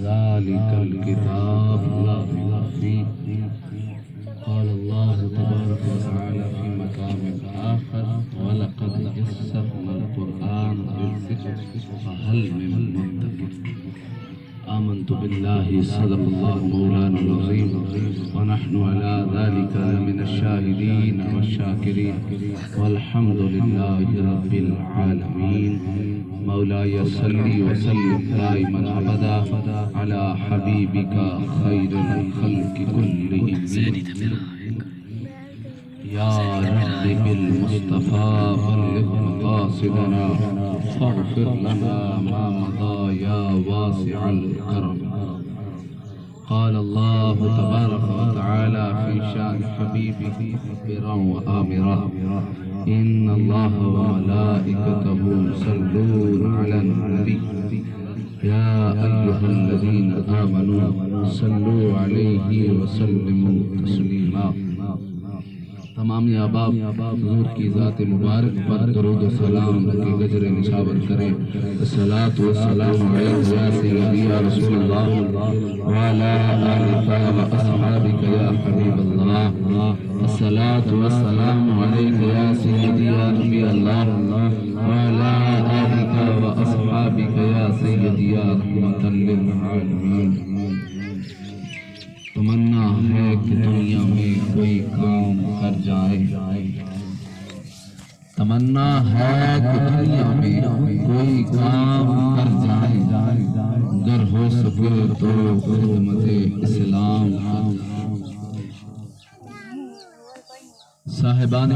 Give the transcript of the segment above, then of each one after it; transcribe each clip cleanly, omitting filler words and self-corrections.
ذلك الكتاب لا ريب فيه. قال الله تبارك وتعالى في مقام آخر ولقد يسرنا القرآن للذكر فهل من مدكر. آمنت بالله صدق الله مولانا العظيم ونحن على ذلك من الشاهدين والشاكرين والحمد لله رب العالمين. مولاي صل وسلم دائما ابدا على حبيبك خير الخلق كلهم. يا رب بالمصطفى بلغ مقاصدنا فاغفر لنا ما مضى يا واسع الكرم. قال الله تبارك وتعالى في شان حبيبه مخبرا وآمرا إن الله وملائكته يصلون على النبي يا أيها الذين آمنوا صلوا عليه وسلموا تسليما. تمام احباب حضور کی ذات مبارک پر درود و سلام کے گجر نشاور کریں. الصلاۃ والسلام علیک یا سیدی یا رسول اللہ وعلی آلک و اصحابک یا حبیب اللہ. الصلاۃ والسلام علیک یا سیدی یا نبی اللہ وعلی آلک و اصحابک یا سیدی یا رحمۃ للعالمین. تمنا ہے کہ دنیا میں کوئی کام کر جائے. تمنا ہے کہ دنیا میں کوئی کام کر جائے. گر ہو سکے تو خدمت اسلام. صاحبان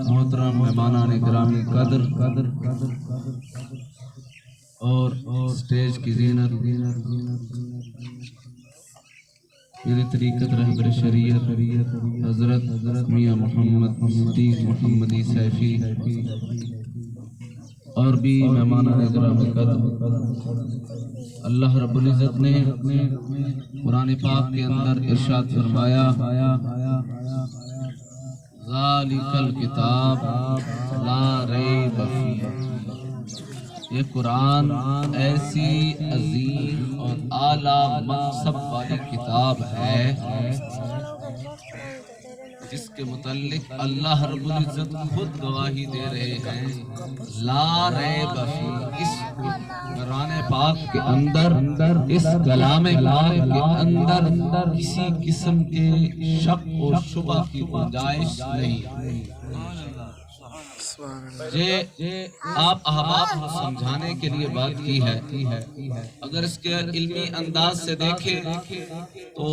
محترم مہمانان گرامی قدر اور اسٹیج کی زینت میری طریقت رہبر شریعت حضرت میاں محمد صدیق محمدی سیفی اور بھی مہمانان گرامی قدر. اللہ رب العزت نے قرآن پاک کے اندر ارشاد فرمایا ذالک الکتاب لا ریب فیہ. یہ قرآن ایسی عظیم اور اعلیٰ منصب والی کتاب ہے جس کے متعلق اللہ رب العزت خود گواہی دے رہے ہیں لا ریب فیہ. اس قرآن پاک کے اندر اس کلام پاک کے اندر کسی قسم کے شک و شبہ کی گنجائش نہیں. آپ احباب کو سمجھانے کے لیے بات کی ہے. اگر اس کے علمی انداز سے دیکھیں تو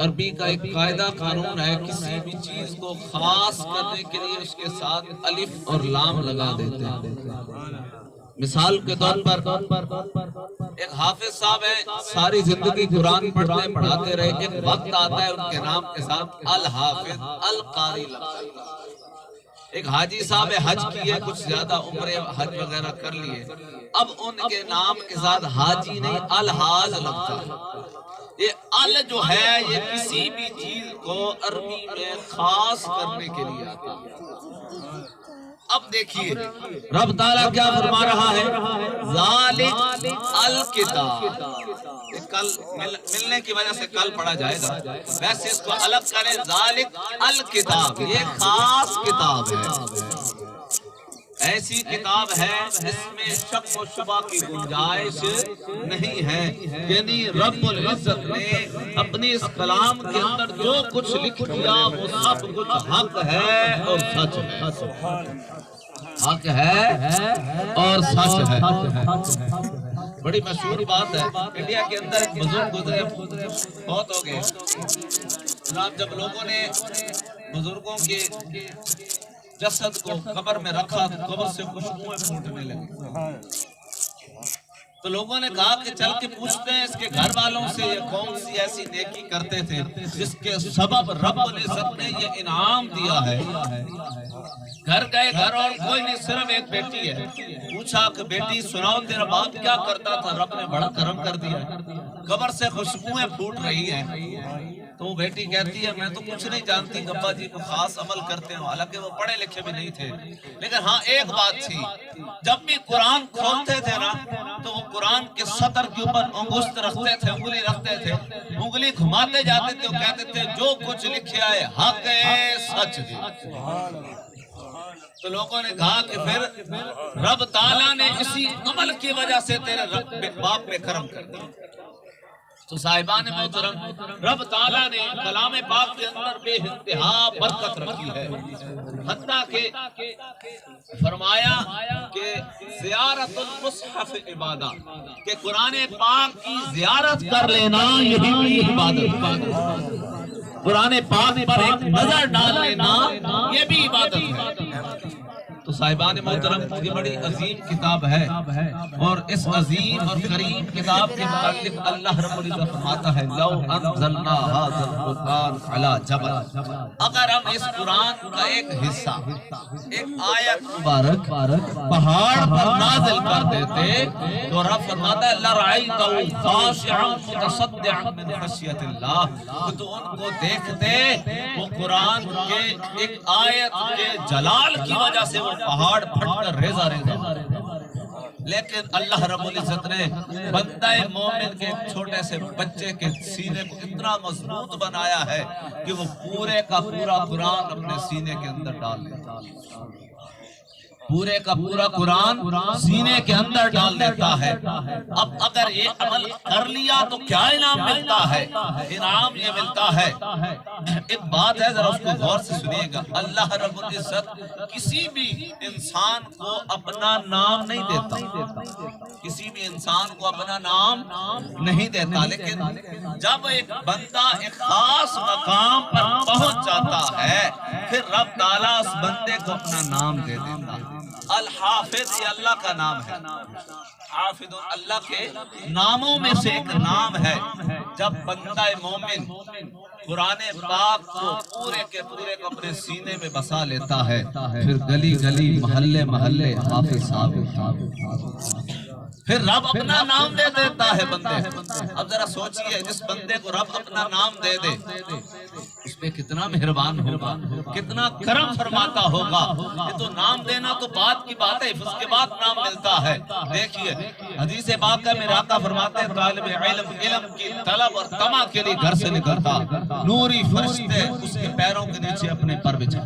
عربی کا ایک قاعدہ قانون ہے کسی بھی چیز کو خاص کرنے کے لیے اس کے ساتھ الف اور لام لگا دیتے ہیں. مثال کے طور پر ایک حافظ صاحب ہیں ساری زندگی قرآن پڑھتے پڑھاتے رہے. ایک وقت آتا ہے ان کے نام کے ساتھ الحافظ القاری لگتا ہے. ایک حاجی صاحب حج کیے کچھ زیادہ عمرے حج وغیرہ کر لیے. اب ان کے نام کے ساتھ حاجی نہیں الحاج لگتا ہے. یہ ال جو ہے یہ کسی بھی چیز کو عربی میں خاص کرنے کے لیے آتا ہے. اب دیکھیے رب تعالیٰ کیا فرما رہا ہے ذالک الکتاب. کل ملنے کی وجہ سے کل پڑھا جائے گا. ویسے اس کو الگ کریں ذالک الکتاب. یہ خاص کتاب ہے ایسی کتاب ہے جس میں شک و شبہ کی گنجائش نہیں ہے. یعنی رب العزت نے اپنی اس کلام کے اندر جو کچھ لکھ دیا وہ سب کچھ حق ہے اور سچ ہے. حق ہے اور سچ ہے. بڑی مشہور بات ہے انڈیا کے اندر ایک بزرگ گزرے بہت ہو گئے جناب. جب لوگوں نے بزرگوں کے جسد کو قبر میں رکھا قبر سے خوشبوئیں پھوٹنے لگی. تو لوگوں نے کہا کہ چل کے پوچھتے ہیں اس کے گھر والوں سے یہ کون سی ایسی نیکی کرتے تھے جس کے سبب رب العزت نے یہ انعام دیا ہے. گھر گئے گھر اور کوئی نہیں صرف ایک بیٹی ہے. پوچھا کہ بیٹی سناؤ تیرا باپ کیا کرتا تھا. رب نے بڑا کرم کر دیا. قبر سے خوشبوئیں پھوٹ رہی ہیں. تو وہ بیٹی کہتی ہے میں تو کچھ نہیں جانتی، ابا جی کو خاص عمل کرتے ہوں، حالانکہ وہ پڑھے لکھے بھی نہیں تھے، لیکن ہاں ایک بات تھی، جب بھی قرآن کھولتے تھے نا تو وہ قرآن کے سطر کے اوپر انگشت رکھتے تھے، انگلی رکھتے تھے، انگلی گھماتے جاتے تھے، وہ کہتے تھے جو کچھ لکھا ہے حق ہے، سچ ہے۔ تو لوگوں نے کہا کہ پھر رب تعالیٰ نے اسی عمل کی وجہ سے تیرے باپ پہ کرم کر دیا۔ تو صاحبان محترم، رب تعالیٰ نے کلام پاک کے اندر بے انتہا برکت رکھی ہے، حتیٰ کہ فرمایا کہ زیارت المصحف عبادت، کہ قرآن پاک کی زیارت کر لینا یہی بھی عبادت، قرآن پاک پر ایک نظر ڈال لینا یہ بھی عبادت ہے۔ تو صاحبان محترم، یہ بڑی عظیم کتاب ہے، اور اس عظیم اور کریم کتاب کے متعلق اللہ رب العزت فرماتا ہے لو انزلنا ھذا القرآن علی جبل، اگر ہم اس قرآن کا ایک حصہ، ایک آیت مبارک پہاڑ پر نازل کر دیتے تو رب فرماتا ہے لرأیتہ خاشعا متصدعا من خشیۃ اللہ، تو ان کو دیکھتے وہ قرآن کے ایک آیت کے جلال کی وجہ سے وہ پہاڑ پھٹ کر ریزہ ریزہ، لیکن اللہ رب العزت نے بندہ مومن کے ایک چھوٹے سے بچے کے سینے کو اتنا مضبوط بنایا ہے کہ وہ پورے کا پورا قرآن اپنے سینے کے اندر ڈال لیتا، پورے کا پورا قرآن سینے کے اندر ڈال دیتا ہے۔ اب اگر یہ عمل کر لیا تو کیا انعام ملتا ہے؟ انعام یہ ملتا ہے، ایک بات ہے ذرا اس کو غور سے سنیے گا، اللہ رب العزت کسی بھی انسان کو اپنا نام نہیں دیتا، کسی بھی انسان کو اپنا نام نہیں دیتا، لیکن جب ایک بندہ ایک خاص مقام پر پہنچ جاتا ہے پھر رب تعالیٰ اس بندے کو اپنا نام دے دیتا ہے۔ الحافظ یہ اللہ کا نام ہے، حافظ اللہ کے ناموں میں سے ایک نام ہے۔ جب بندہ مومن قرآن پاک کو پورے کے پورے کو اپنے سینے میں بسا لیتا ہے، پھر گلی گلی محلے محلے حافظ صاحب، پھر رب اپنا نام دے دیتا ہے بندے۔ اب ذرا سوچئے جس بندے کو رب اپنا نام دے دے اس پہ کتنا مہربان ہوگا، کتنا کرم فرماتا ہوگا۔ یہ تو نام دینا تو بات کی بات ہے، اس کے بعد نام ملتا ہے۔ دیکھیے حدیث پاک میں میرے آقا فرماتے ہیں طالب علم کی طلب اور طمع کے لیے گھر سے نکلتا نوری فرشتے اس کے پیروں کے نیچے اپنے پر بچھا،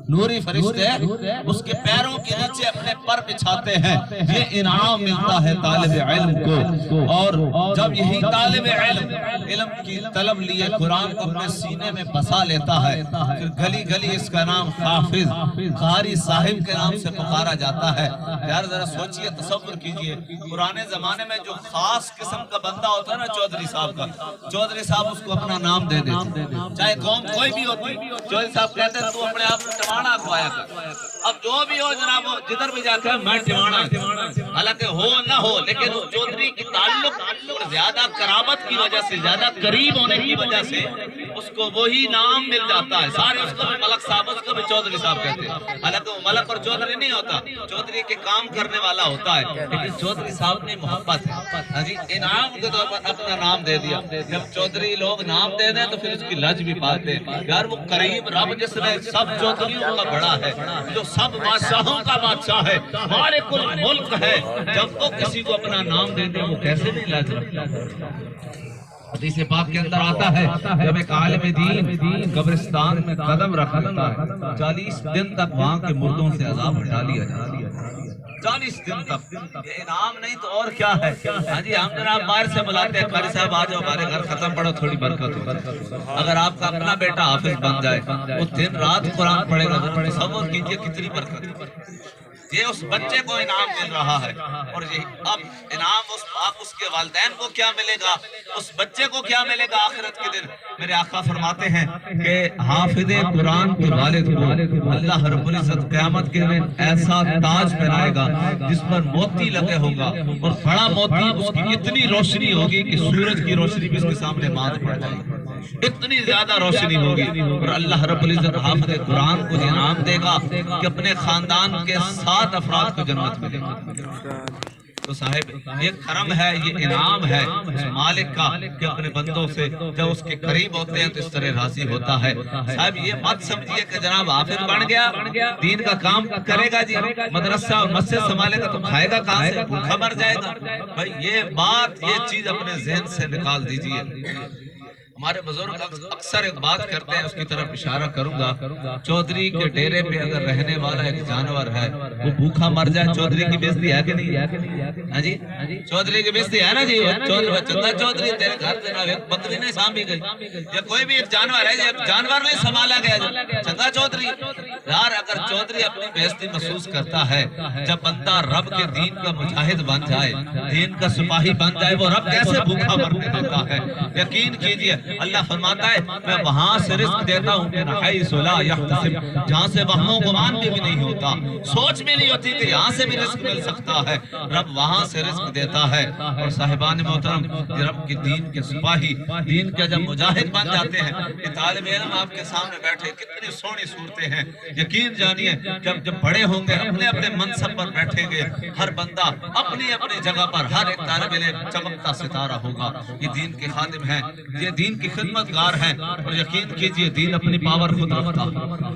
نوری فرشتے اس کے پیروں کے نیچے اپنے پر بچھاتے ہیں۔ یہ انعام ملتا ہے طالب علم کو، اور جب یہی طالب علم کی طلب لیے قرآن کو اپنے سینے میں بسا لیتا ہے، پھر گلی گلی اس کا نام حافظ قاری صاحب کے نام سے پکارا جاتا ہے۔ یار ذرا سوچئے، تصور کیجئے، پرانے زمانے میں جو خاص قسم کا بندہ ہوتا ہے نا چودھری صاحب کا، چودھری صاحب اس کو اپنا نام دے دیتے، چاہے قوم کوئی بھی ہوتی، چودھری صاحب کہتے ہیں تو اپنے آپ کو ٹمانا کھوایا کر۔ اب جو بھی ہو جناب، جدھر بھی جاتا ہے میں ٹمانا، حالانکہ ہو نہ ہو، لیکن اس چودھری کی تعلق اور زیادہ قرابت کی وجہ سے، زیادہ قریب ہونے کی وجہ سے اس کو وہی نام مل جاتا ہے۔ سارے اس کو بھی ملک صاحب، اس کو بھی چودھری صاحب کہتے ہیں، حالانکہ وہ ملک اور چودھری نہیں ہوتا، چودھری کے کام کرنے والا ہوتا ہے، لیکن چودھری صاحب نے محبت ہے جی انعام کے طور پر اپنا نام دے دیا۔ جب چودھری لوگ نام دے دیں تو پھر اس کی لج بھی پاتے ہیں، یار وہ کریم رب جس نے سب چودھریوں کا بڑا ہے، جو سب بادشاہوں کا بادشاہ ہے، مالک الملک ہے، جب وہ کسی کو اپنا نام دے دے وہ کیسے نہیں لج رکھتا۔ حدیث پاک کے اندر آتا ہے جب ایک عالم دین قبرستان میں قدم رکھ لیتا ہے 40 دن تک وہاں کے مردوں سے عذاب ہٹا لیا جاتا ہے، 40 دن تک۔ یہ انعام نہیں تو اور کیا ہے؟ ہاں جی، ہم جناب باہر سے بلاتے ہیں، قاری صاحب آ جاؤ ہمارے گھر، ختم پڑھو تھوڑی برکت ہو۔ اگر آپ کا اپنا بیٹا حافظ بن جائے، وہ دن رات قرآن پڑھے گا، تصور کیجئے کتنی برکت۔ یہ اس بچے کو انعام مل رہا ہے، اور یہ اب انعام اس کے والدین کو کیا ملے گا، اس بچے کو کیا ملے گا آخرت کے دن۔ میرے آقا فرماتے ہیں کہ حافظ قرآن کے والد کو اللہ رب العزت قیامت کے دن ایسا تاج پہنائے گا جس پر موتی لگے ہوگا، اور بڑا موتی، اس کی اتنی روشنی ہوگی کہ سورج کی روشنی بھی اس کے سامنے مات پڑ جائے گی، اتنی زیادہ روشنی ہوگی۔ اور اللہ رب العزت حافظ قرآن کو انعام دے گا کہ اپنے خاندان کے 7 افراد کو جنت ملے گا۔ تو صاحب یہ کرم ہے، یہ انعام ہے اس مالک کا کہ اپنے بندوں سے جب اس کے قریب ہوتے ہیں تو اس طرح راضی ہوتا ہے۔ صاحب یہ مت سمجھیے کہ جناب حافظ بن گیا دین کا کام کرے گا، جی مدرسہ اور مسجد سنبھالے گا تو کھائے گا کہاں سے، بھوکا مر جائے گا۔ بھائی یہ بات، یہ چیز اپنے ذہن سے نکال دیجئے۔ ہمارے بزرگ اکثر ایک بات کرتے ہیں، اس کی طرف اشارہ کروں گا، چودھری کے ڈیرے پہ اگر رہنے والا ایک جانور ہے وہ بھوکا مر جائے، چودھری کی بےزتی ہے کہ نہیں ہے؟ ہاں جی چودھری کی بےزتی ہے نا جی۔ چندہ چودھری تیرے گھر سے ایک بکری نہیں سانبھی گئی، یا کوئی بھی ایک جانور ہے، یہ جانور نہیں سنبھالا گیا، چندہ چودھری یار اگر چودھری اپنی بےزتی محسوس کرتا ہے، جب بندہ رب کے دین کا مجاہد بن جائے، دین کا سپاہی بن جائے، وہ رب کیسے بھوکا مرنے دیتا ہے؟ یقین کیجئے اللہ فرماتا ہے میں وہاں سے رزق دیتا ہوں کہ حیث لا یحتسب، جہاں سے وہم و گمان بھی نہیں ہوتا، سوچ میں نہیں ہوتی کہ یہاں سے بھی رزق مل سکتا ہے، رب وہاں سے رزق دیتا ہے۔ اور صاحبان محترم، رب کے دین کے سپاہی، دین کے جب مجاہد بن جاتے ہیں، یہ طالب علم آپ کے سامنے بیٹھے کتنی سونی صورتیں ہیں، یقین جانیے جب بڑے ہوں گے اپنے اپنے منصب پر بیٹھیں گے، ہر بندہ اپنی اپنی جگہ پر، ہر ایک طالب علم چمکتا ستارہ ہوگا۔ یہ دین کے خادم ہیں، یہ دین کی خدمت گار ہیں، اور یقین کیجئے دین اپنی پاور خود رکھتا ہے،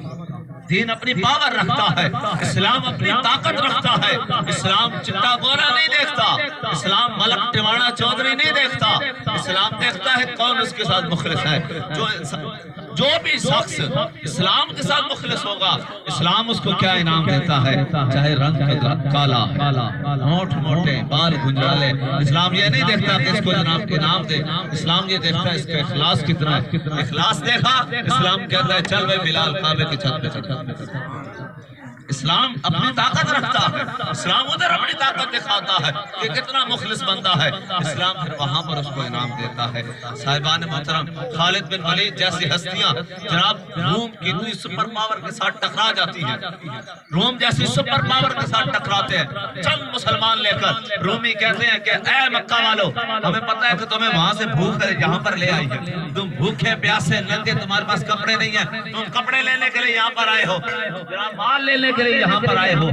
دین اپنی پاور رکھتا ہے، اسلام اپنی طاقت رکھتا ہے۔ اسلام چٹا گورا نہیں دیکھتا، اسلام ملک ٹمانا چودھری نہیں دیکھتا، اسلام دیکھتا ہے کون اس کے ساتھ مخلص ہے۔ جو بھی شخص اسلام کے ساتھ مخلص ہوگا، اسلام اس کو کیا انعام دیتا ہے، چاہے رنگ کالا، ہونٹ موٹے، بال گنجالے، اسلام یہ نہیں دیکھتا کہ اس کو جناب انعام دے، اسلام یہ دیکھتا ہے اس کا اخلاص کتنا ہے۔ اخلاص دیکھا، اسلام کہتا ہے چل بھائی بلال کعبے کی چھت پہ چل۔ اسلام اپنی طاقت رکھتا ہے، اسلام ادھر اپنی طاقت دکھاتا ہے کہ کتنا مخلص بندہ ہے، اسلام پھر وہاں پر اس کو انعام دیتا ہے۔ صاحبان محترم، خالد بن ولید جیسی ہستیاں جناب روم کی دوسری سپر پاور کے ساتھ ٹکرا جاتی ہیں، روم جیسی سپر پاور کے ساتھ ٹکراتے ہیں، چند مسلمان لے کر رومی کہتے ہیں کہ اے مکہ والو، ہمیں پتہ ہے کہ تمہیں وہاں سے بھوک یہاں پر لے آئی ہے، تم بھوکے پیاسے ننگے، تمہارے پاس کپڑے نہیں ہیں، تم کپڑے لینے کے لیے یہاں پر آئے ہو، جناب مال لینے کے لیے یہاں پر آئے ہو۔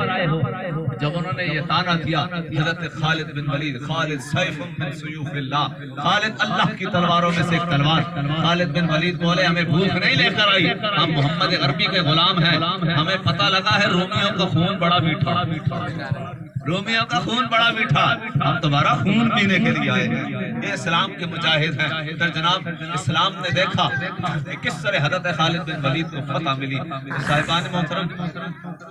جب انہوں نے یہ تانا دیا، حضرت خالد بن ولید، خالد سیف من سیوف اللہ، خالد اللہ کی تلواروں میں سے ایک تلوار، خالد بن ولید بولے ہمیں بھوک نہیں لے کر آئی، ہم محمد عربی کے غلام ہیں، ہمیں پتہ لگا ہے رومیوں کا خون بڑا میٹھا، رومیوں کا خون بڑا میٹھا، ہم تمہارا خون پینے کے لیے آئے ہیں۔ یہ اسلام کے مجاہد ہیں۔ پھر جناب اسلام نے دیکھا کہ کس طرح حضرت خالد بن ولید کو فتح ملی۔ صاحبان محترم،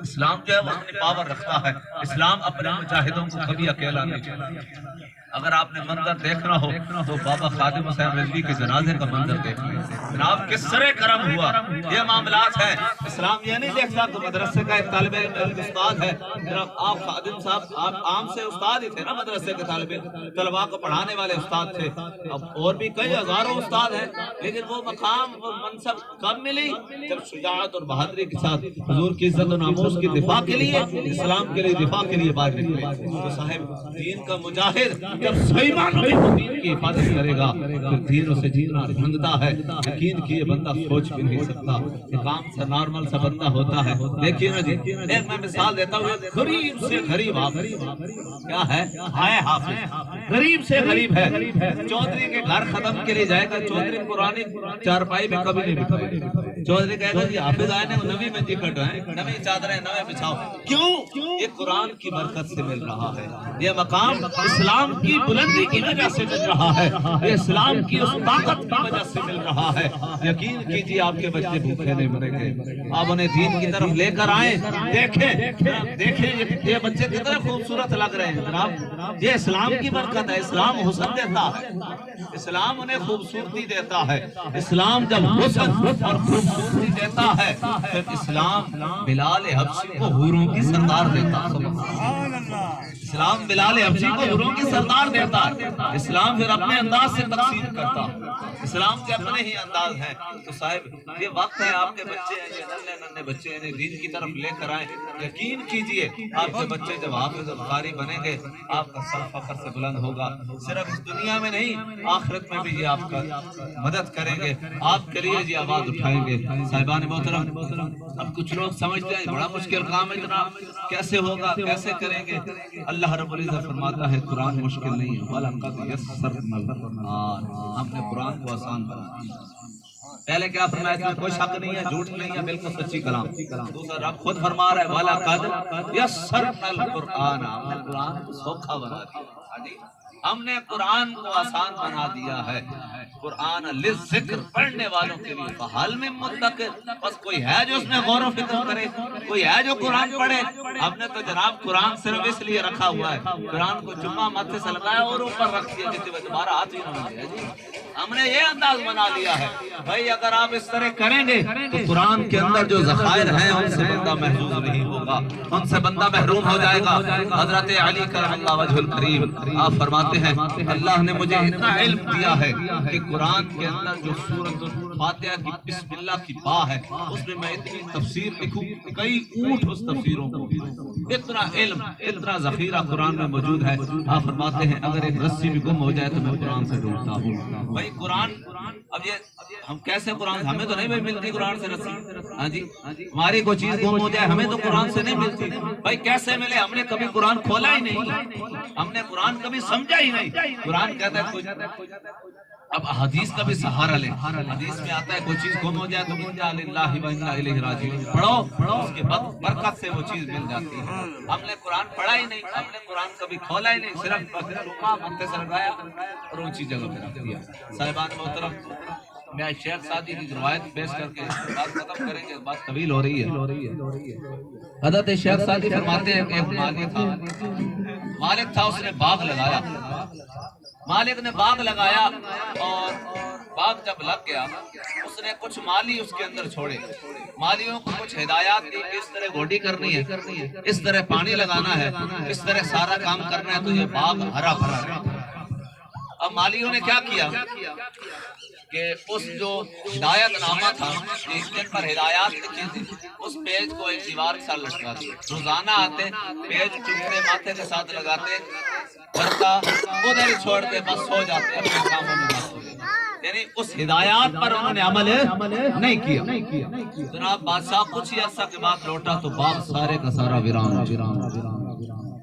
اسلام جو ہے وہ اپنی پاور رکھتا ہے، اسلام اپنے مجاہدوں کو کبھی اکیلا نہیں چھوڑتا۔ اگر آپ نے منظر دیکھنا ہو تو بابا خادم حسین رضوی کے جنازے کا منظر دیکھ لیں، جناب کس طرح کرم ہوا۔ یہ معاملات ہیں، اسلام یہ نہیں دیکھتا کہ مدرسے کا ایک طالب علم استاد ہے، جناب آپ خادم صاحب آپ عام سے استاد ہی تھے نا، مدرسے کے طالب علم طلباء کو پڑھانے والے استاد تھے، اب اور بھی کئی ہزاروں استاد ہیں، لیکن وہ مقام وہ منصب کب ملی جب شجاعت اور بہادری کے ساتھ حضور کی عزت و ناموس کی دفاع کے لیے، اسلام کے لیے دفاع کے لیے باہر نکلے۔ تو صاحب دین کا مجاہد جب صحیح معنوں میں دین کی حفاظت کرے گا پھر دین اسے جیتنا ڈھونڈتا ہے۔ یقین کیے بندہ سوچ بھی نہیں سکتا، ایک عام سا نارمل سا بندہ ہوتا ہے۔ دیکھیے نا جی، ایک میں مثال دیتا ہوں، غریب سے غریب حافظ کیا ہے، حافظ غریب سے غریب ہے، چودھری کے گھر ختم کے لیے جائے گا، چودھری پرانی چارپائی میں کبھی نہیں بٹھائے، چودھری کہے گا جی حافظ آئے نے نوی میں ٹکٹ ہے، نوی چادریں نوے بچھاؤ، کیوں؟ یہ قرآن کی برکت سے مل رہا ہے، یہ مقام اسلام کی بلندی کی وجہ سے مل رہا ہے، یہ اسلام کی اس طاقت کی وجہ سے مل رہا ہے۔ یقین کیجیے آپ کے بچے بھوکے نہیں مریں گے، آپ انہیں دین کی طرف لے کر آئیں، دیکھیں یہ بچے کتنے خوبصورت لگ رہے ہیں جناب، یہ اسلام کی برکت ہے، اسلام حسن دیتا ہے، اسلام انہیں خوبصورتی دیتا ہے، اسلام جب حسن اور خوبصورتی دیتا ہے پھر اسلام بلال حبشی کو حوروں کی سردار دیتا ہے، اسلام بلال حبشی کو حوروں کی سردار دیتا ہے۔ اسلام پھر اپنے انداز سے تقسیم کرتا، اسلام کے اپنے ہی انداز ہیں۔ تو صاحب یہ وقت ہے، آپ کے بچے ہیں، یہ ننھے ننھے بچے ہیں، دین کی طرف لے کر آئیں۔ یقین کیجئے آپ کے بچے جب حافظ قاری بنیں گے، آپ کا سر فخر سے بلند ہوگا، صرف اس دنیا میں نہیں آخرت میں بھی یہ آپ کا مدد کریں گے، آپ کے لیے یہ آواز اٹھائیں گے۔ صاحبان محترم، اب کچھ لوگ سمجھتے ہیں بڑا مشکل کام ہے جناب، کیسے ہوگا، کیسے کریں گے؟ اللہ رب العزت فرماتا ہے قرآن مشکل نہیں ہے، وَلَقَدْ يَسَّرْنَا الْقُرْآنَ، ہم نے قرآن کو آسان بنا دیا۔ پہلے کیا فرمایا؟ اس میں کوئی شک نہیں ہے، جھوٹ نہیں ہے، بالکل سچی کلام۔ دوسرا رب خود فرما رہا ہے وَلَقَدْ يَسَّرْنَا الْقُرْآنَ، ہم نے قرآن کو سوکھا بنا دیا، ہم نے قرآن کو آسان بنا دیا ہے۔ قرآن للذکر، پڑھنے والوں کے لیے، فحل من مدکر، بس کوئی ہے جو اس میں غور و فکر کرے، کوئی ہے جو قرآن پڑھے؟ ہم نے تو جناب قرآن صرف اس لیے رکھا ہوا ہے، قرآن کو جمعہ ماتھے سے لگایا اور اوپر رکھ دیا جیسے وہ تمہارا ہاتھ ہی نہ ملے جی۔ ہم نے یہ انداز بنا لیا ہے بھائی اگر آپ اس طرح کریں گے تو قرآن کے اندر جو ذخائر ہیں ان سے بندہ محظوظ نہیں ہوگا، ان سے بندہ محروم ہو جائے گا۔ حضرت علی کرم اللہ وجہ الکریم آپ فرماتے ہیں اللہ نے مجھے اتنا علم دیا ہے کہ قرآن کے اندر جو سورۃ فاتحہ کی بسم اللہ کی با ہے اس میں میں اتنی تفسیر لکھوں، کئی اونٹ اس تفسیروں کو، اتنا علم، اتنا ذخیرہ قرآن میں موجود ہے۔ آپ فرماتے ہیں اگر ایک رسی بھی گم ہو جائے تو میں قرآن سے ڈھونڈتا ہوں۔ بھائی قرآن، اب یہ ہم کیسے قرآن، ہمیں تو نہیں ملتی قرآن سے رسی، ہاں جی، ہماری کوئی چیز گم ہو جائے ہمیں تو قرآن سے نہیں ملتی، بھائی کیسے ملے؟ ہم نے کبھی قرآن کھولا ہی نہیں، ہم نے قرآن کبھی سمجھا ہی نہیں۔ قرآن کہتا ہے اب حدیث کا بھی سہارا لیں، حدیث میں آتا ہے کوئی چیز گم ہو جائے تو انا للہ و انا الیہ راجعون پڑھو، اس کے بعد برکت سے وہ چیز مل جاتی ہے۔ ہم نے قرآن پڑھا ہی نہیں، ہم نے قرآن کبھی کھولا ہی نہیں، صرف ماتھے سے لگایا اور اونچی جگہ پہ رکھ دیا۔ صاحبان محترم، میں شیخ سعدی کی روایت پیش کر کے بات ختم کریں گے، بات طویل ہو رہی ہے۔ حضرت شیخ سعدی فرماتے ہیں ایک مالک تھا، اس نے باغ لگایا، مالک نے باغ لگایا اور باغ جب لگ گیا اس نے کچھ مالی اس کے اندر چھوڑے، مالیوں کو کچھ ہدایات دی کہ اس طرح گوڈی کرنی ہے، اس طرح پانی لگانا ہے، اس طرح سارا کام کرنا ہے تو یہ باغ ہرا بھرا ہے۔ اب مالیوں نے کیا کیا کہ اس جو ہدایت نامہ تھا جس کے پر ہدایات لکھی تھی اس پیج کو ایک دیوار کے ساتھ لٹکا دیا، روزانہ آتے پیج چکتے ماتھے کے ساتھ لگاتے، برتا ادھر ہی چھوڑ کے بس سو جاتے اپنے کاموں میں مست ہو جاتے، یعنی اس ہدایات پر انہوں نے عمل نہیں کیا۔ جناب بادشاہ کچھ ہی عرصہ کے بعد لوٹا تو باغ سارے کا سارا ویران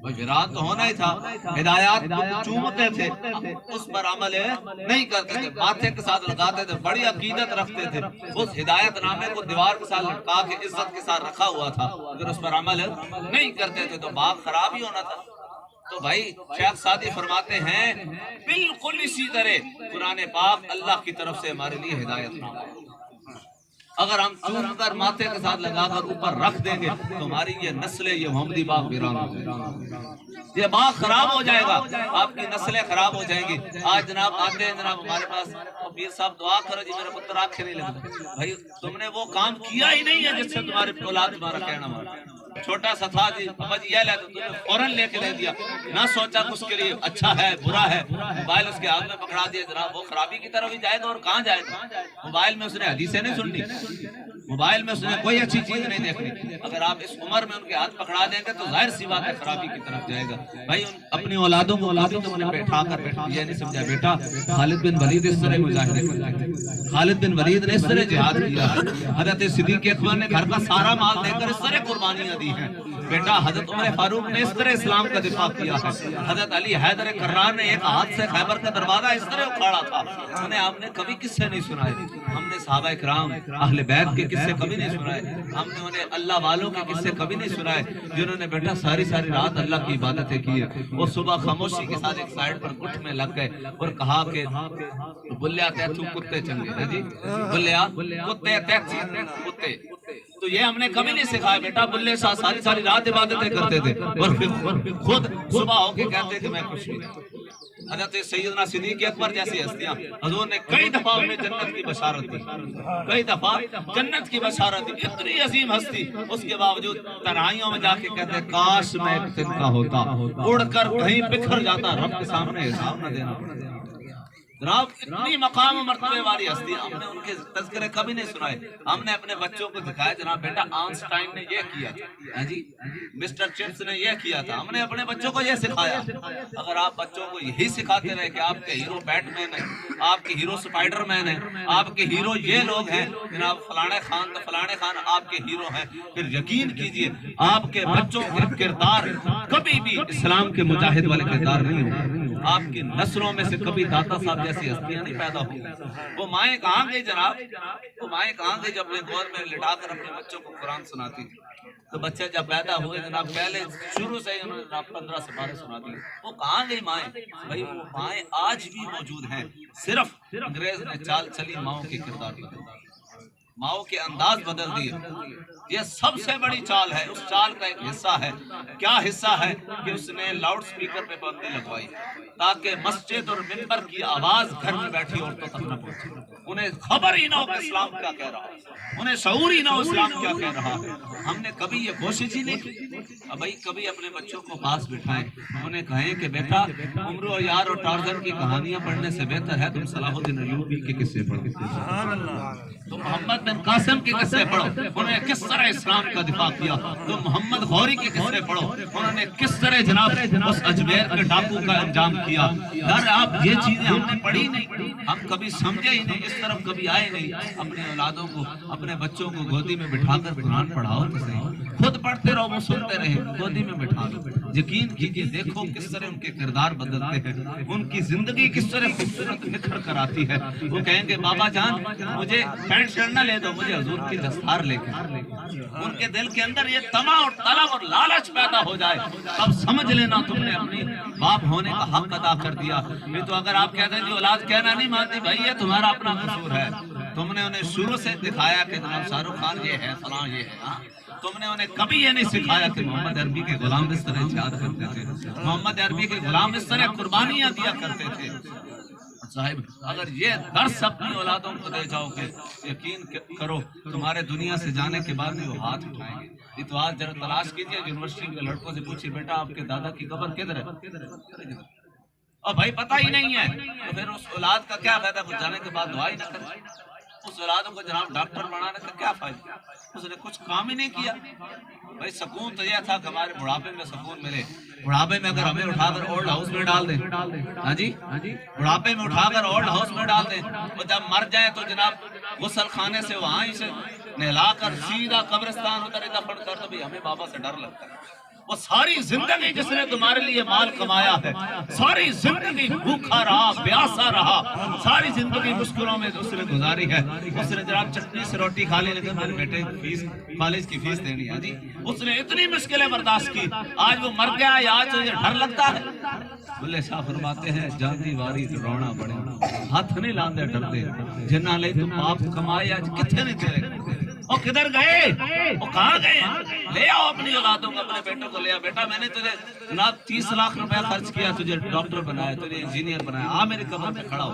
ویران تو ہونا ہی تھا، ہدایات چومتے تھے اس پر عمل نہیں کرتے تھے، ماتھے کے ساتھ لگاتے تھے، بڑی عقیدت رکھتے تھے، اس ہدایت نامے کو دیوار کے ساتھ لٹکا کے عزت کے ساتھ رکھا ہوا تھا، اگر اس پر عمل نہیں کرتے تھے تو باغ خراب ہی ہونا تھا۔ تو بھائی شیخ سعدی فرماتے ہیں بالکل اسی طرح قرآن پاک اللہ کی طرف سے ہمارے لیے ہدایت نامہ، اگر ہم چوم کر ماتھے کے ساتھ لگا کر اوپر رکھ دیں گے تو ہماری یہ نسلیں، یہ محمدی باغ ویران ہو جائے گا، یہ باغ خراب ہو جائے گا، آپ کی نسلیں خراب ہو جائیں گی۔ آج جناب آتے ہیں جناب ہمارے پاس، پیر صاحب دعا کرو جی میرے پتر آنکھیں نہیں لگتا، بھائی تم نے وہ کام کیا ہی نہیں ہے جس سے تمہارے اولاد تمہارا کہنا مانا، چھوٹا سا تھا جی بابا جی یہ لے تو تم نے فوراً لے کے دے دیا، نہ سوچا کہ اس کے لیے اچھا ہے برا ہے، موبائل اس کے ہاتھ میں پکڑا دیا، جناب وہ خرابی کی طرف ہی جائے گا اور کہاں جائے گا؟ موبائل میں اس نے حدیثیں نہیں سننی، موبائل میں اس نے کوئی اچھی چیز نہیں دیکھنی، اگر آپ اس عمر میں ان کے ہاتھ پکڑا دیں گے تو ظاہر سی بات ہے خرابی کی طرف جائے گا۔ بھائی اپنی اولادوں کو تم نے بیٹھا کر یہ نہیں سمجھا بیٹا خالد بن ولید اس طرح مجاہدے کرتا ہے، خالد بن ولید نے اس طرح جہاد کیا، حضرت صدیق اکبر نے گھر کا سارا مال دے کر اس طرح قربانیاں دی ہیں، بیٹا حضرت عمر فاروق نے اس طرح اسلام کا دفاع کیا ہے، حضرت علی حیدر کرار نے ایک ہاتھ سے خیبر کا دروازہ اس طرح اکھاڑا تھا، انہیں آپ نے کبھی قصے نہیں سنائے، ہم نے صحابہ کرام اہل بیت کے قصے کبھی نہیں سنائے، ہم نے انہیں اللہ والوں کے قصے کبھی نہیں سنائے جنہوں نے بیٹا ساری رات اللہ کی عبادتیں کی ہے، وہ صبح خاموشی کے ساتھ ایک سائیڈ پر گٹھ میں لگ گئے اور کہا کہ بلیا تیتھو کتے چنگے، جی بلیا کتے تیتھی کتے، تو یہ ہم نے کبھی نہیں سکھایا بیٹا، بلے ساتھ ساری رات عبادتیں کرتے تھے اور پھر خود صبح ہو کے کہتے کہ میں کچھ بھی نہیں، حضرت سیدنا صدیق اکبر جیسی ہستیاں حضور نے کئی دفعہ انہیں جنت کی بشارت دی، کئی دفعہ جنت کی بشارت دی. اتنی عظیم ہستی، اس کے باوجود تنہائیوں میں جا کے کہتے کاش میں ایک دن کا ہوتا، اڑ کر کہیں بکھر جاتا، رب کے سامنے حساب نہ دینا پڑتا. جناب اتنی مقام و مرتبے والی ہستی، ہم نے ان کے تذکرے کبھی نہیں سنائے. ہم نے اپنے بچوں کو دکھایا جناب بیٹا آئنسٹائن نے یہ کیا تھا جی، مسٹر چپس نے یہ کیا تھا. ہم نے اپنے بچوں کو یہ سکھایا. اگر آپ بچوں کو یہی سکھاتے رہے کہ آپ کے ہیرو بیٹ مین ہے، آپ کے ہیرو سپائڈر مین ہے، آپ کے ہیرو یہ لوگ ہیں جناب فلانے خان تو فلانے خان آپ کے ہیرو ہیں، پھر یقین کیجئے آپ کے بچوں کے کردار کبھی بھی اسلام کے مجاہد والے کردار نہیں ہوں. آپ کی نسلوں میں سے کبھی داتا صاحب جیسی ہستیاں نہیں پیدا ہوں. وہ مائیں کہاں گئی جناب، وہ مائیں کہاں گئی جو اپنے گود میں لٹا کر اپنے بچوں کو قرآن سناتی تھی. تو بچے جب پیدا ہوئے جناب پہلے شروع سے ہی انہوں نے 15 سے 12 سنا دی. وہ کہاں گئی مائیں؟ بھائی وہ مائیں آج بھی موجود ہیں، صرف انگریز نے چال چلی ماؤں کے کردار بدل دیے، ماؤں کے انداز بدل دیے. یہ سب سے بڑی چال ہے. اس چال کا ایک حصہ ہے، کیا حصہ ہے کہ اس نے لاؤڈ سپیکر پہ پابندی لگوائی تاکہ مسجد اور منبر کی آواز گھر میں بیٹھی عورتوں تک نہ پہنچے. انہیں خبر ہی نہ ہو کہ اسلام کیا کہہ رہا ہے، انہیں شعور ہی نہ ہو اسلام کیا کہہ رہا ہے. ہم نے کبھی یہ کوشش ہی نہیں کی. اب بھائی کبھی اپنے بچوں کو پاس بٹھائیں، انہیں کہیں کہ بیٹا عمرو اور یار اور ٹارزن کی کہانیاں پڑھنے سے بہتر ہے تم صلاح الدین ایوبی کے قصے پڑھو، تم محمد بن قاسم کے قصے پڑھو، انہوں نے کس طرح اسلام کا دفاع کیا. تم محمد غوری کے قصے پڑھو، انہوں نے کس طرح جناب اس اجمیر کے ڈاکو کا انجام کیا. یار آپ یہ چیزیں ہم نے پڑھی نہیں، ہم کبھی سمجھے ہی نہیں، اس طرف کبھی آئے نہیں. اپنے اولادوں کو اپنے بچوں کو گودی میں بٹھا کر قرآن پڑھاؤ تو صحیح، خود پڑھتے رہو وہ سنتے رہے، گودی میں بٹھا دو. یقین کیجیے دیکھو کس طرح ان کے کردار بدلتے ہیں، ان کی زندگی کس طرح خوبصورت نکھر کر آتی ہے. وہ کہیں گے بابا جان مجھے پینٹ شرٹ نہ لے دو، مجھے حضور کی دستار لے کے. ان کے دل کے اندر یہ تما اور طلب اور لالچ پیدا ہو جائے، اب سمجھ لینا تم نے اپنی باپ ہونے کا حق ادا کر دیا. نہیں تو اگر آپ کہتے ہیں کہ اولاد کہنا نہیں مانتی، بھائی یہ تمہارا اپنا قصور ہے. تم نے انہیں شروع سے دکھایا کہ جناب شاہ رخ خان یہ ہے فلاں یہ ہے. تم نے انہیں کبھی یہ نہیں سکھایا کہ محمد عربی کے غلام اس طرح جہاد کرتے تھے، محمد عربی کے غلام اس طرح قربانیاں دیا کرتے تھے. صاحب اگر یہ درس اپنی اولادوں کو دے جاؤ گے، یقین کرو تمہارے دنیا سے جانے کے بعد بھی وہ ہاتھ اٹھائیں گے. یہ تو آج ذرا تلاش کیجئے، یونیورسٹی کے لڑکوں سے پوچھیے بیٹا آپ کے دادا کی قبر کدھر ہے، اور بھائی پتہ ہی نہیں ہے. تو پھر اس اولاد کا کیا فائدہ کچھ جانے کے بعد دعا ہی نہ کرے. اس اولاد کو جناب ڈاکٹر بنانے کا کیا فائدہ، اس نے کچھ کام ہی نہیں کیا. بھائی سکون تو یہ تھا کہ ہمارے بڑھاپے میں سکون ملے. بڑھاپے میں اگر ہمیں اٹھا کر اولڈ ہاؤس میں ڈال دیں، ہاں جی بڑھاپے میں اٹھا کر اولڈ ہاؤس میں ڈال دیں، اور جب مر جائیں تو جناب غسل خانے سے وہاں ہی سے نہلا کر سیدھا قبرستان اتر دفن کر دو. ہمیں بابا سے ڈر لگتا ہے. وہ ساری زندگی جس نے تمہارے لیے مال کمایا ہے، ساری زندگی بھوکا رہا پیاسا رہا، ساری زندگی مشکلوں میں اس نے گزاری ہے. اس نے جناب چٹنی سے روٹی کھا لی، لیکن میرے بیٹے فیس کالج کی فیس دینی ہے جی. اس نے اتنی مشکلیں برداشت کی، آج وہ مر گیا ہے، آج تجھے ڈر لگتا ہے. بلے شاہ فرماتے ہیں جاندی واری تو رونا بڑے ہاتھ نہیں لاندے ڈرتے، جنہ لے تو پاپ کمائے آج کتنے نہیں تیرے. وہ کدھر گئے، وہ کہاں گئے؟ لے آؤ اپنی اولادوں کو، اپنے بیٹوں کو لے آؤ. بیٹا میں نے تجھے جناب 30 لاکھ روپے خرچ کیا، تجھے ڈاکٹر بنایا، تجھے انجینئر بنایا، آ میری قبر پہ کھڑا ہو.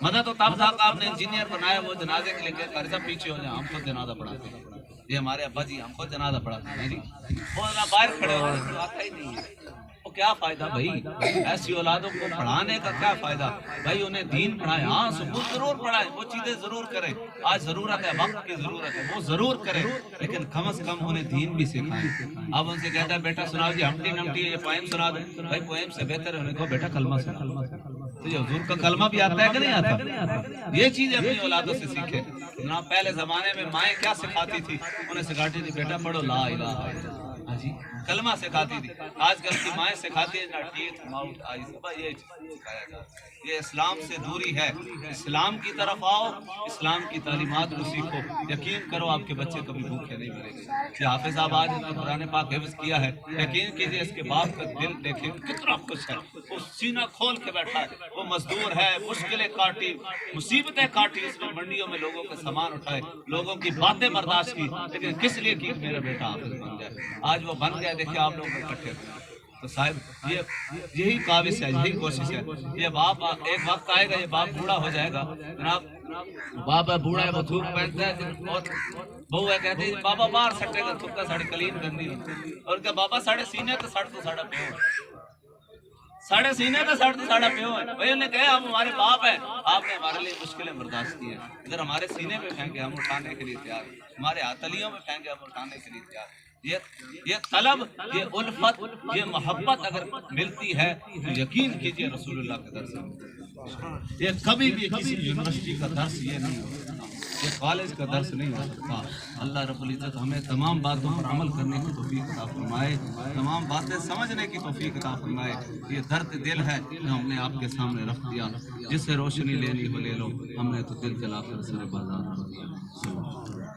مدد تو تب تھا کہ آپ نے انجینئر بنایا، وہ جنازے کے لیے قرضہ پیچھے ہو جائے. ہم خود جنازہ پڑھاتے ہیں، یہ ہمارے ابا جی ہم خود جنازہ پڑھاتے ہیں جی. وہ باہر کھڑے ہوئے آتا ہی نہیں ہے. وہ کیا فائدہ بھائی، ایسی اولادوں کو پڑھانے کا کیا فائدہ بھائی. انہیں دین پڑھائے، ہاں ثبوت ضرور پڑھائے، وہ چیزیں ضرور کریں. آج ضرورت ہے، وقت کی ضرورت ہے، وہ ضرور کریں، لیکن کم از کم انہیں دین بھی سکھائیں. اب ان سے کہتا ہے بیٹا سناؤ جی ہمٹی نمٹی یہ پوئم سنا دیں. بھائی پوئم سے بہتر ہے انہیں کہو بیٹا کلمہ سنا. تو حضور کا کلمہ بھی آتا ہے کہ نہیں آتا؟ یہ چیز اپنی اولادوں سے سیکھے. جناب پہلے زمانے میں مائیں کیا سکھاتی تھی؟ انہیں سکھاتی تھی بیٹا پڑھو لا الہ الا اللہ جی، کلمہ سکھاتی تھی. آج کل کی مائیں سکھاتی ہیں نا ٹیتھ ماؤتھ آئیز، یہ سکھایا جاتا ہے. یہ اسلام سے دوری ہے. اسلام کی طرف آؤ، اسلام کی تعلیمات کو سیکھو. یقین کرو آپ کے بچے کبھی بھوکے نہیں مریں گے. یہ حافظ صاحب آج نے قرآن پاک حفظ کیا ہے، یقین کیجیے اس کے باپ کا دل دیکھیں کتنا خوش ہے. وہ سینہ کھول کے بیٹھا ہے، وہ مزدور ہے، مشکلیں کاٹی، مصیبتیں کاٹی، اس نے منڈیوں میں لوگوں کے سامان اٹھائے، لوگوں کی باتیں برداشت کی، لیکن کس لیے کی؟ میرا بیٹا حافظ بن جائے. آج وہ بن گیا. دیکھیں آپ لوگ اکٹھے تو صاحب یہی کاوش ہے، یہی کوشش ہے. یہ باپ ایک وقت آئے گا، یہ باپ بوڑھا ہو جائے گا جناب. باپ ہے بوڑھا ہے، وہ تھوک پہنتا ہے، اور بہو ہے کہتے ہیں بابا باہر سٹے گا تھوکا ساڑی کلین گندی ہوتی، اور کیا بابا ساڑے سینے تو سڑ تو ساڑا پیو ہے، ساڑے سینے تو سڑ تو ساڑا پیو ہے. بھائی انہیں کہا آپ ہمارے باپ ہیں، آپ نے ہمارے لیے مشکلیں برداشت کی ہیں، اگر ہمارے سینے پہ پھینکے ہم اٹھانے کے لیے تیار ہیں، ہمارے ہاتھلیوں میں پھینکے ہم اٹھانے کے لیے تیار ہیں. یہ طلب، یہ الفت، یہ محبت اگر ملتی ہے تو یقین کیجئے رسول اللہ کے درس میں. یہ کبھی بھی کسی یونیورسٹی کا درس یہ نہیں ہو سکتا، یہ کالج کا درس نہیں ہو سکتا. اللہ رب العزت ہمیں تمام باتوں پر عمل کرنے کی توفیق عطا فرمائے، تمام باتیں سمجھنے کی توفیق عطا فرمائے. یہ درد دل ہے جو ہم نے آپ کے سامنے رکھ دیا، جس سے روشنی لینی ہو لے لو، ہم نے تو دل جلا کر سر بازار رکھ دیا.